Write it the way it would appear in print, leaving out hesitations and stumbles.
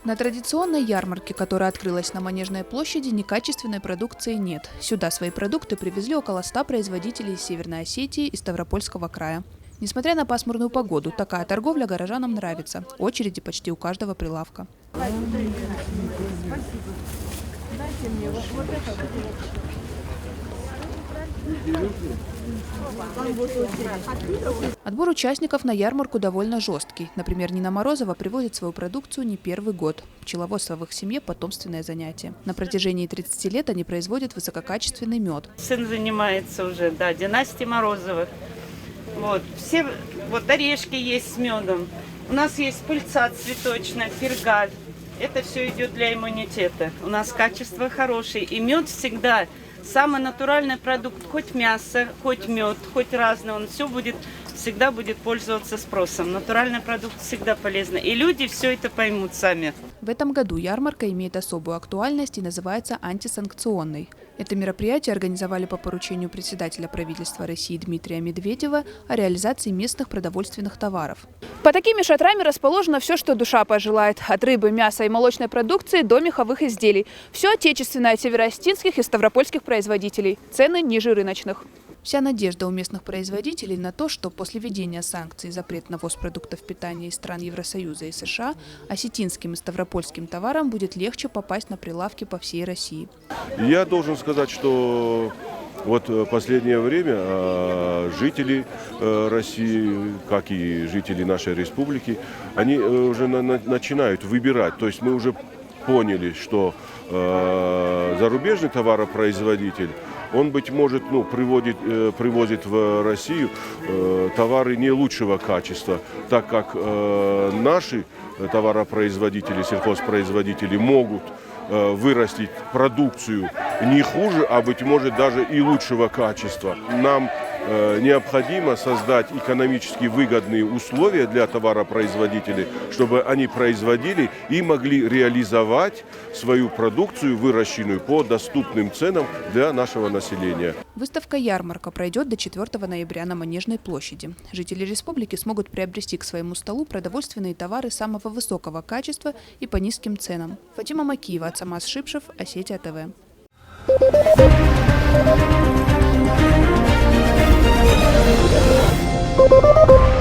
На традиционной ярмарке, которая открылась на Манежной площади, некачественной продукции нет. Сюда свои продукты привезли около 100 производителей из Северной Осетии и Ставропольского края. Несмотря на пасмурную погоду, такая торговля горожанам нравится. Очереди почти у каждого прилавка. Отбор участников на ярмарку довольно жесткий. Например, Нина Морозова привозит свою продукцию не первый год. Пчеловодство в их семье – потомственное занятие. На протяжении 30 лет они производят высококачественный мед. Сын занимается уже, да, династией Морозовых. Все орешки есть с медом. У нас есть пыльца цветочная, фергаль. Это все идет для иммунитета. У нас качество хорошее. И мед всегда самый натуральный продукт. Хоть мясо, хоть мед, хоть разный. Он всегда будет пользоваться спросом. Натуральный продукт всегда полезный. И люди все это поймут сами. В этом году ярмарка имеет особую актуальность и называется антисанкционной. Это мероприятие организовали по поручению председателя правительства России Дмитрия Медведева о реализации местных продовольственных товаров. По такими шатрами расположено все, что душа пожелает. От рыбы, мяса и молочной продукции до меховых изделий. Все отечественное от североостинских и ставропольских производителей. Цены ниже рыночных. Вся надежда у местных производителей на то, что после введения санкций и запрет на ввоз продуктов питания из стран Евросоюза и США осетинским и ставропольским товарам будет легче попасть на прилавки по всей России. Я должен сказать, что последнее время жители России, как и жители нашей республики, они уже начинают выбирать. То есть мы уже поняли, что зарубежный товаропроизводитель, он, быть может, привозит в Россию товары не лучшего качества, так как наши товаропроизводители, сельхозпроизводители могут вырастить продукцию не хуже, а, быть может, даже и лучшего качества. Нам необходимо создать экономически выгодные условия для товаропроизводителей, чтобы они производили и могли реализовать свою продукцию, выращенную по доступным ценам для нашего населения. Выставка-ярмарка пройдет до 4 ноября на Манежной площади. Жители республики смогут приобрести к своему столу продовольственные товары самого высокого качества и по низким ценам. Фатима Макиева, Ацамаз Шипшев, Осетия ТВ. Thank you.